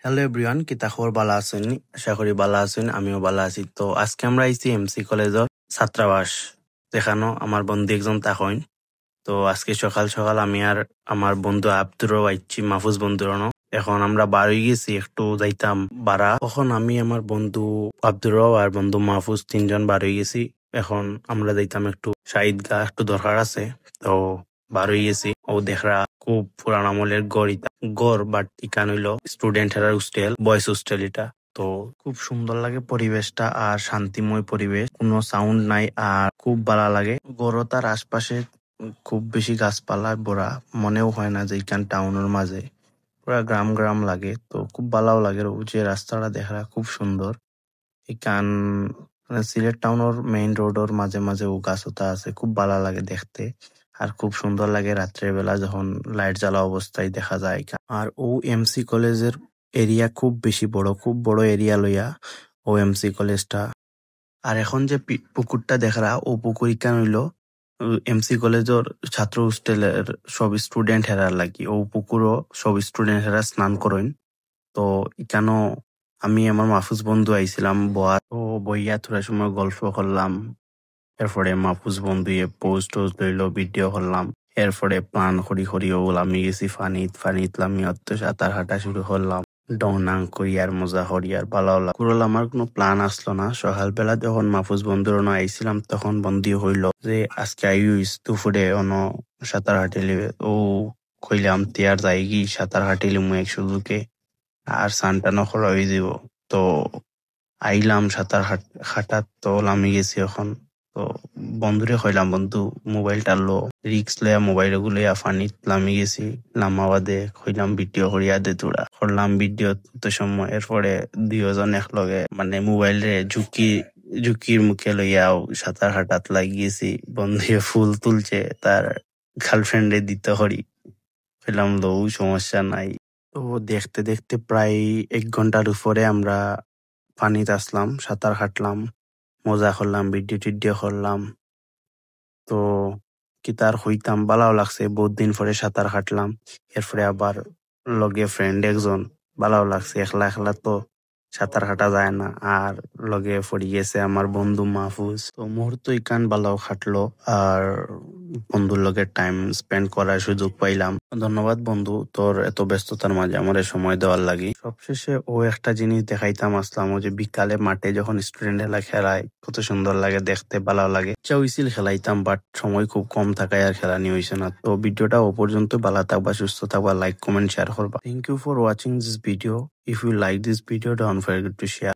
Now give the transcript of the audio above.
Hello everyone, কিতা খবর? বালা আছেন? আশা করি বালা আছেন, আমিও বালা আছি। তো আজকে আমরা আইছি এমসি কলেজের ছাত্রাবাস দেখানো। আমার বন্ধু একজন তাকইন। তো আজকে সকাল সকাল আমি আর আমার বন্ধু আব্দুরও আইছি, মাহফুজ বন্ধুর। এখন আমরা বার হয়ে গেছি, একটু যাইতাম বারা। তখন আমি আমার বন্ধু আব্দুরও আর বন্ধু মাহফুজ তিনজন বার হয়ে গেছি। এখন আমরা যাইতাম একটু শাহিদ গা, একটু দরকার আছে। তো বার হয়ে গেছি। ও দেখরা খুব পুরান আমলের গড়, বাট ইকান হইলো স্টুডেন্ট এর হোস্টেল, বয়েজ হোস্টেল এটা। তো খুব সুন্দর লাগে পরিবেশটা, আর শান্তিময় পরিবেশ, কোনো সাউন্ড নাই, আর খুব ভালো লাগে। গড় তার আশপাশে খুব বেশি গাছপালা ভরা, মনেও হয় না যে ইকান টাউনের মাঝে, পুরা গ্রাম গ্রাম লাগে। তো খুব ভালো লাগে, ও যে রাস্তাটা দেখা খুব সুন্দর। ইকান সিলেট টাউনের মেইন রোডের মাঝে মাঝে ও গাছতা আছে, খুব ভালো লাগে দেখতে। আর খুব সুন্দর লাগে রাত্রের বেলা যখন লাইট জ্বালা অবস্থায় দেখা যায়। আর ও এমসি কলেজের এরিয়া খুব বেশি বড়, খুব বড় এরিয়া লইয়া ও এমসি কলেজটা। আর এখন যে পুকুরটা দেখরা, ও পুকুর ইকান হইলো এমসি কলেজের ছাত্র হোস্টেলের সব স্টুডেন্ট হেরার লাগি। ও পুকুরও সব স্টুডেন্ট হেরা স্নান করেন। তো ইকানো আমি আমার মাহফুজ বন্ধু আইছিলাম বইয়া থোড়া সময় গল্প করলাম। এরপরে মাহফুজ বন্ধু পোস্ট টোস্ট লইলো, ভিডিও করলাম। এরপরে প্লান করি আমি গেছি ফানিত আমি অত সাঁতার হাঁটা শুরু করলাম। ডংনাং করি আর মজা করি আর ভালো লাগলো। আমার কোনো প্ল্যান আসলো না। সকালবেলা যখন মাহফুজ বন্ধুর আইছিলাম, তখন বন্ধু হইলো যে আজকে আইস দুপুরে সাঁতার হাঁটিলি। ও কইলাম তিয়ার যাই কি সাঁতার হাঁটিলি মু এক সুযোগে, আর সানটানো করা হয়ে যাব। তো আইলাম সাঁতার হাঁটার। তো আমি গেছি এখন। তো বন্ধুরে কইলাম, বন্ধু মোবাইলটা লো, রিক্স লয়া মোবাইল গুলো ফানিত লামি গেছি। লামা বাদে কইলাম ভিডিও করিয়া দে, তোরা করলাম ভিডিও। তো সময় এরপরে দুইজন একলগে মানে মোবাইলে ঝুঁকির মুখে লইয়াও সাঁতার হাঁটাত লাগিয়েছি। বন্ধু ফুল তুলছে, তার গার্লফ্রেন্ডে দিতে হরি। কইলাম লো, সমস্যা নাই। তো দেখতে দেখতে প্রায় 1 ঘন্টার উপরে আমরা পানিতে আসলাম, সাঁতার কাটলাম, মজা করলাম, ভিডিও টিডিও করলাম। তো কি তার হইতাম, ভালো লাগছে। বহুত দিন পরে সাঁতার কাটলাম। এরপরে আবার লগে ফ্রেন্ড একজন, ভালো লাগছে। একলা একলা তো সাঁতার কাটা যায় না। আর লগে পড়ি গেছে আমার বন্ধু মাহফুজ। তো মুহূর্ত ইকান ভালো খাটলো, আর বন্ধুর লগে টাইম স্পেন্ড করার সুযোগ পাইলাম। ধন্যবাদ বন্ধু, তোর এত ব্যস্ততার মাঝে আমার সময় দেওয়ার লাগি। সবশেষে ও একটা জিনিস দেখাইতাম আসলাম, ও যে বিকালে মাঠে যখন স্টুডেন্ট এলা খেলায়, কত সুন্দর লাগে দেখতে, ভালো লাগে। ইচ্ছা হইছিল খেলাইতাম, বাট সময় খুব কম থাকায় আর খেলা নিয়ে হয়েছে না। তো ভিডিওটা ও পর্যন্ত, ভালো থাকবা, সুস্থ থাকবা, লাইক কমেন্ট শেয়ার করবা। Thank you for watching this video. If you like this video, don't forget to share.